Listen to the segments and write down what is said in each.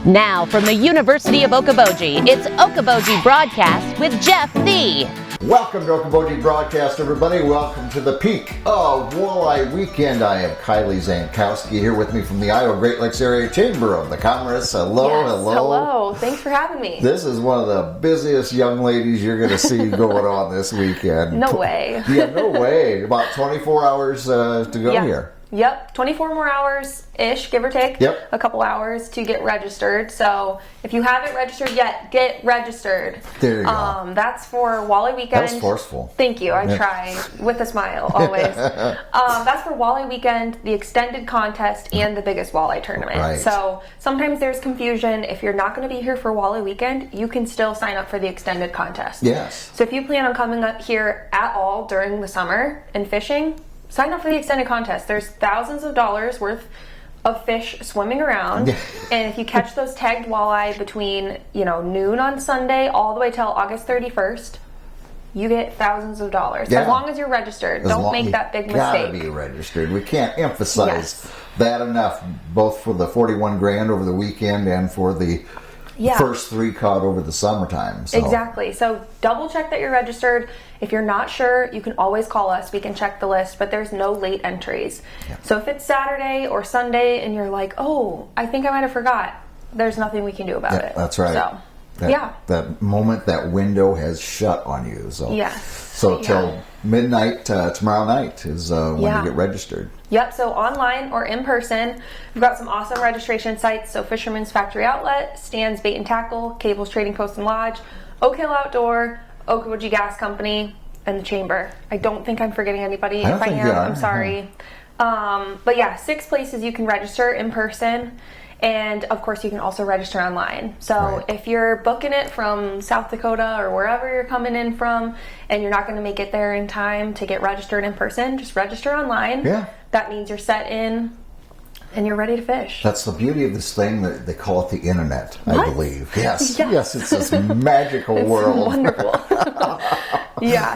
Now from the University of Okoboji, it's Okoboji Broadcast with Jeff Thee. Welcome to Okoboji Broadcast, everybody. Welcome to the peak of Walleye Weekend. I am Kiley Zankowski here with me from the Iowa Great Lakes Area Chamber of the Commerce. Hello, yes, hello. Hello. Thanks for having me. This is one of the busiest young ladies you're going to see going on this weekend. No way. Yeah, no way. About 24 hours to go here. Yep, 24 more hours-ish, give or take. Yep. A couple hours to get registered. So if you haven't registered yet, get registered. There you go. That's for Walleye Weekend. That's forceful. Thank you. I try with a smile, always. That's for Walleye Weekend, the extended contest, and the biggest walleye tournament. Right. So sometimes there's confusion. If you're not going to be here for Walleye Weekend, you can still sign up for the extended contest. Yes. So if you plan on coming up here at all during the summer and fishing, sign up for the extended contest. There's thousands of dollars worth of fish swimming around. And if you catch those tagged walleye between, noon on Sunday all the way till August 31st, you get thousands of dollars. Yeah. As long as you're registered. Don't make that big mistake. Gotta be registered. We can't emphasize that enough, both for the 41 grand over the weekend and for the first 3 caught over the summertime. So. Exactly. So double check that you're registered. If you're not sure, you can always call us. We can check the list, but there's no late entries. Yep. So if it's Saturday or Sunday and you're like, oh, I think I might have forgot, there's nothing we can do about it. That's right. So, that moment, that window has shut on you. So yes. So till midnight tomorrow night is when you get registered. Yep, so online or in person. We've got some awesome registration sites. So Fisherman's Factory Outlet, Stan's Bait and Tackle, Cable's Trading Post and Lodge, Oak Hill Outdoor, Okoboji Gas Company, and the Chamber. I don't think I'm forgetting anybody. If I am, I'm sorry. But 6 places you can register in person. And of course, you can also register online. So if you're booking it from South Dakota or wherever you're coming in from, and you're not going to make it there in time to get registered in person, just register online. Yeah. That means you're set in and you're ready to fish. That's the beauty of this thing that they call it the internet, I believe. Yes, it's this magical world. Wonderful.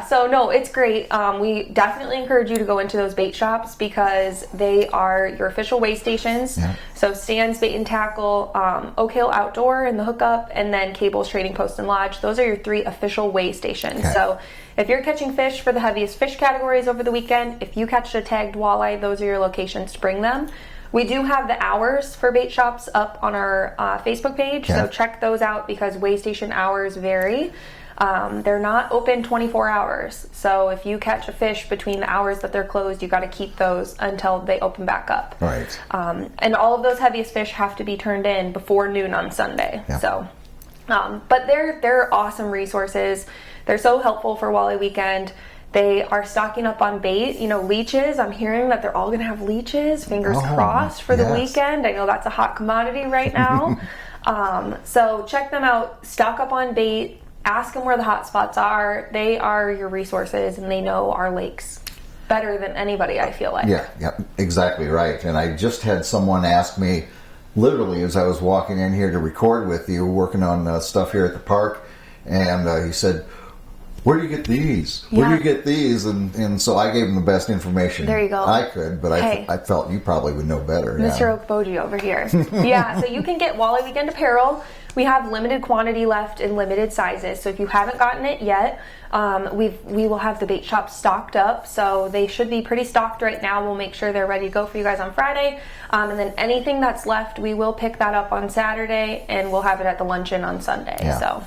So it's great. We definitely encourage you to go into those bait shops because they are your official weigh stations. Yeah. So Stan's Bait and Tackle, Oak Hill Outdoor and the Hookup, and then Cable's Trading Post and Lodge. Those are your 3 official weigh stations. Okay. So if you're catching fish for the heaviest fish categories over the weekend, if you catch a tagged walleye, those are your locations to bring them. We do have the hours for bait shops up on our Facebook page, so check those out because weigh station hours vary. They're not open 24 hours, so if you catch a fish between the hours that they're closed, you got to keep those until they open back up. Right. And all of those heaviest fish have to be turned in before noon on Sunday. Yeah. So, but they're awesome resources. They're so helpful for Walleye Weekend. They are stocking up on bait, leaches. I'm hearing that they're all going to have leaches. Fingers crossed for the weekend. I know that's a hot commodity right now. So check them out. Stock up on bait. Ask them where the hot spots are. They are your resources, and they know our lakes better than anybody, I feel like. Yeah, exactly right. And I just had someone ask me, literally as I was walking in here to record with you, working on stuff here at the park, and he said, where do you get these? Where do you get these? And so I gave him the best information there you go. I could, but I felt you probably would know better. Mr. Okoboji over here. So you can get Walleye Weekend apparel. We have limited quantity left in limited sizes. So if you haven't gotten it yet, we will have the bait shop stocked up. So they should be pretty stocked right now. We'll make sure they're ready to go for you guys on Friday. And then anything that's left, we will pick that up on Saturday, and we'll have it at the luncheon on Sunday. So,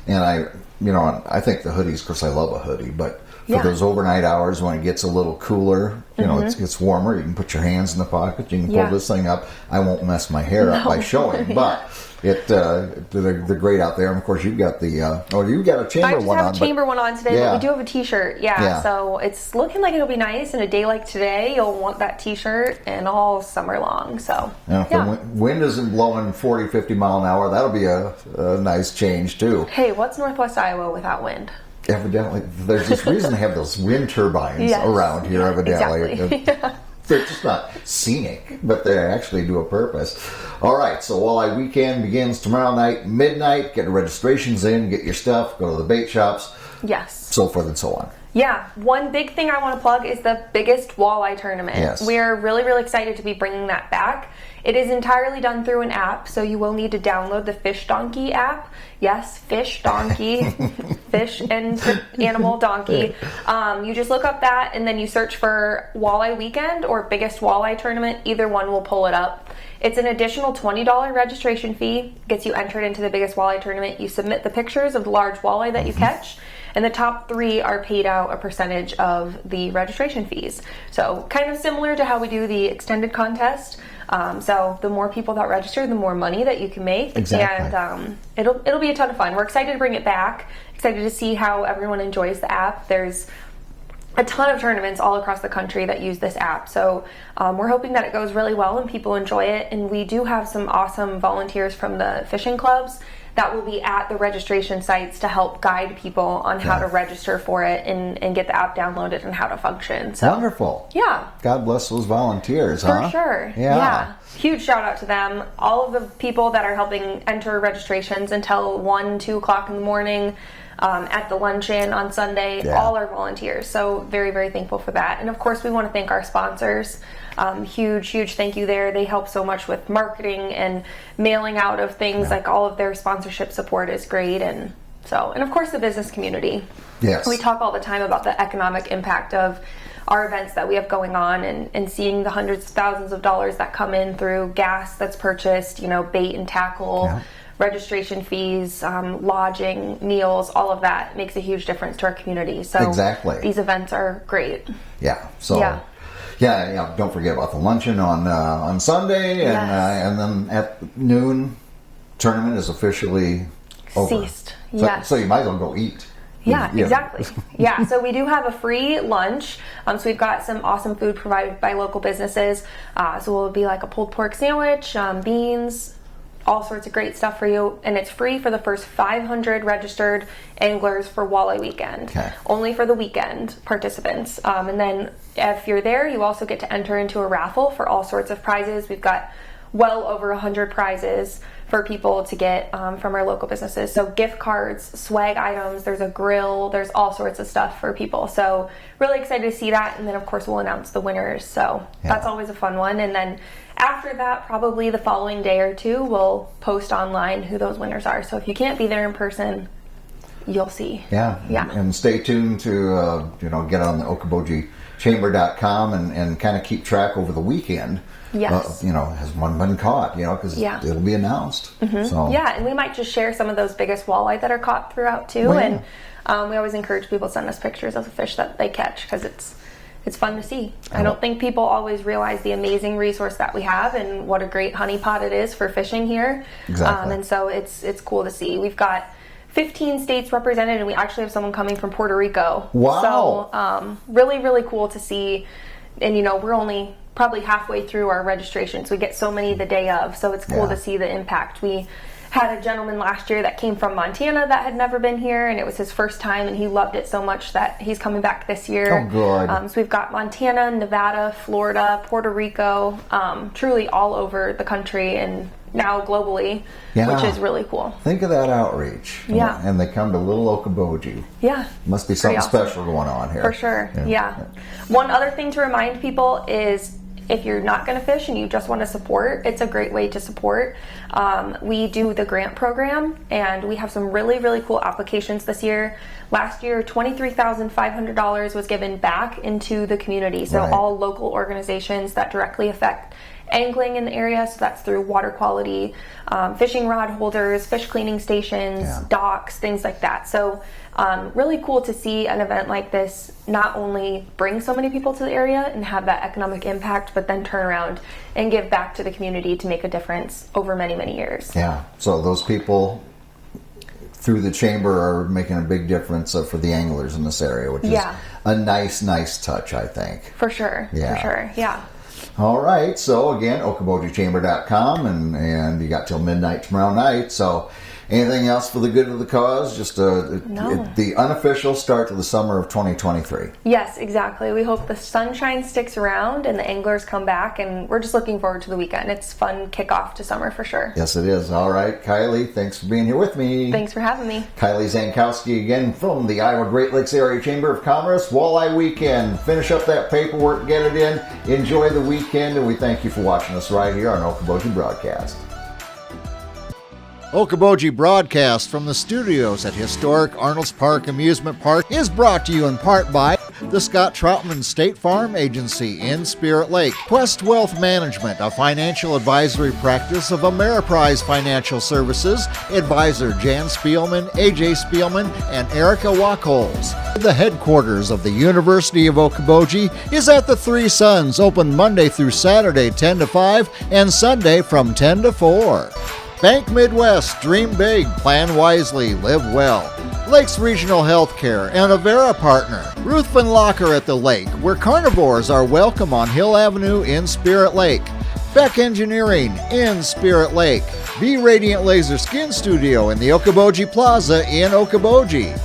And I think the hoodies, of course I love a hoodie, but for those overnight hours when it gets a little cooler, it's warmer, you can put your hands in the pocket, you can pull this thing up. I won't mess my hair up by showing, but they're great out there. And of course you've got the, you've got a chamber one on. I just have a chamber one on today, but we do have a t-shirt. So it's looking like it'll be nice, and a day like today, you'll want that t-shirt and all summer long. So if the wind isn't blowing 40, 50 mile an hour, that'll be a nice change too. Hey, what's Northwest Iowa without wind? Evidently, there's this reason they have those wind turbines around here, evidently. Exactly. They're just not scenic, but they actually do a purpose. All right, so Walleye Weekend begins tomorrow night, midnight. Get the registrations in, get your stuff, go to the bait shops. Yes. So forth and so on. Yeah, one big thing I want to plug is the biggest walleye tournament. Yes. We're really, really excited to be bringing that back. It is entirely done through an app, so you will need to download the Fish Donkey app. Yes, Fish Donkey, fish and animal donkey. You just look up that and then you search for Walleye Weekend or Biggest Walleye Tournament. Either one will pull it up. It's an additional $20 registration fee, gets you entered into the Biggest Walleye Tournament. You submit the pictures of the large walleye that you catch. And the top 3 are paid out a percentage of the registration fees. So kind of similar to how we do the extended contest. So the more people that register, the more money that you can make. Exactly. And it'll be a ton of fun. We're excited to bring it back. Excited to see how everyone enjoys the app. There's a ton of tournaments all across the country that use this app. So we're hoping that it goes really well and people enjoy it. And we do have some awesome volunteers from the fishing clubs that will be at the registration sites to help guide people on how to register for it and get the app downloaded and how to function. So, wonderful. Yeah. God bless those volunteers, For sure. Yeah. Huge shout out to them. All of the people that are helping enter registrations until 1, 2 o'clock in the morning at the luncheon on Sunday, all are volunteers. So very, very thankful for that. And of course, we want to thank our sponsors. Huge thank you there. They help so much with marketing and mailing out of things. Like all of their sponsorship support is great. And of course the business community. Yes. We talk all the time about the economic impact of our events that we have going on and seeing the hundreds of thousands of dollars that come in through gas that's purchased, bait and tackle, registration fees, lodging, meals, all of that makes a huge difference to our community. So exactly. These events are great. Yeah. So yeah, don't forget about the luncheon on Sunday, and then at noon, tournament is officially over. Ceased. So you might as well go eat. Yeah, exactly. Yeah, so we do have a free lunch. So we've got some awesome food provided by local businesses. So it'll be like a pulled pork sandwich, beans, all sorts of great stuff for you, and it's free for the first 500 registered anglers for Walleye Weekend. Only for the weekend participants. And then if you're there, you also get to enter into a raffle for all sorts of prizes. We've got well over 100 prizes for people to get from our local businesses. So gift cards, swag items, there's a grill, there's all sorts of stuff for people. So really excited to see that. And then of course we'll announce the winners. So that's always a fun one. And then after that, probably the following day or two, we'll post online who those winners are. So if you can't be there in person, you'll see. Yeah. And stay tuned to get on the OkobojiChamber.com and kind of keep track over the weekend. Yes. Has one been caught? Because it'll be announced. So and we might just share some of those biggest walleye that are caught throughout too. And we always encourage people to send us pictures of the fish that they catch because it's fun to see. I don't think people always realize the amazing resource that we have and what a great honeypot it is for fishing here. Exactly. And so it's cool to see. We've got 15 states represented, and we actually have someone coming from Puerto Rico. Wow. So really, really cool to see. And we're only probably halfway through our registrations. We get so many the day of, so it's cool to see the impact. We had a gentleman last year that came from Montana that had never been here, and it was his first time, and he loved it so much that he's coming back this year. Oh, good. So we've got Montana, Nevada, Florida, Puerto Rico, truly all over the country and now globally, which is really cool. Think of that outreach. Yeah. And they come to little Okoboji. Yeah. Must be something special going on here. For sure. Yeah. One other thing to remind people is if you're not going to fish and you just want to support, it's a great way to support. We do the grant program, and we have some really, really cool applications this year. Last year, $23,500 was given back into the community. So all local organizations that directly affect angling in the area. So that's through water quality, fishing rod holders, fish cleaning stations, docks, things like that. So really cool to see an event like this not only bring so many people to the area and have that economic impact, but then turn around and give back to the community to make a difference over many, many years. Yeah. So those people through the chamber are making a big difference for the anglers in this area, which is a nice touch, I think. For sure. Yeah. For sure. Yeah. All right. So again, OkobojiChamber.com, and you got till midnight tomorrow night. So Anything else for the good of the cause? Just the unofficial start to the summer of 2023. Yes, exactly. We hope the sunshine sticks around and the anglers come back, and we're just looking forward to the weekend. It's fun kickoff to summer for sure. Yes, it is. All right, Kiley, thanks for being here with me. Thanks for having me. Kiley Zankowski again from the Iowa Great Lakes Area Chamber of Commerce. Walleye Weekend. Finish up that paperwork, get it in, enjoy the weekend, and we thank you for watching us right here on Okoboji Broadcast. Okoboji Broadcast from the studios at historic Arnold's Park Amusement Park is brought to you in part by the Scott Troutman State Farm Agency in Spirit Lake, Quest Wealth Management, a financial advisory practice of Ameriprise Financial Services, advisor Jan Spielman, AJ Spielman, and Erica Wachholz. The headquarters of the University of Okoboji is at the Three Sons, open Monday through Saturday 10 to 5 and Sunday from 10 to 4. Bank Midwest, dream big, plan wisely, live well. Lakes Regional Healthcare and Avera Partner. Ruthven Locker at the Lake, where carnivores are welcome on Hill Avenue in Spirit Lake. Beck Engineering in Spirit Lake. Be Radiant Laser Skin Studio in the Okoboji Plaza in Okoboji.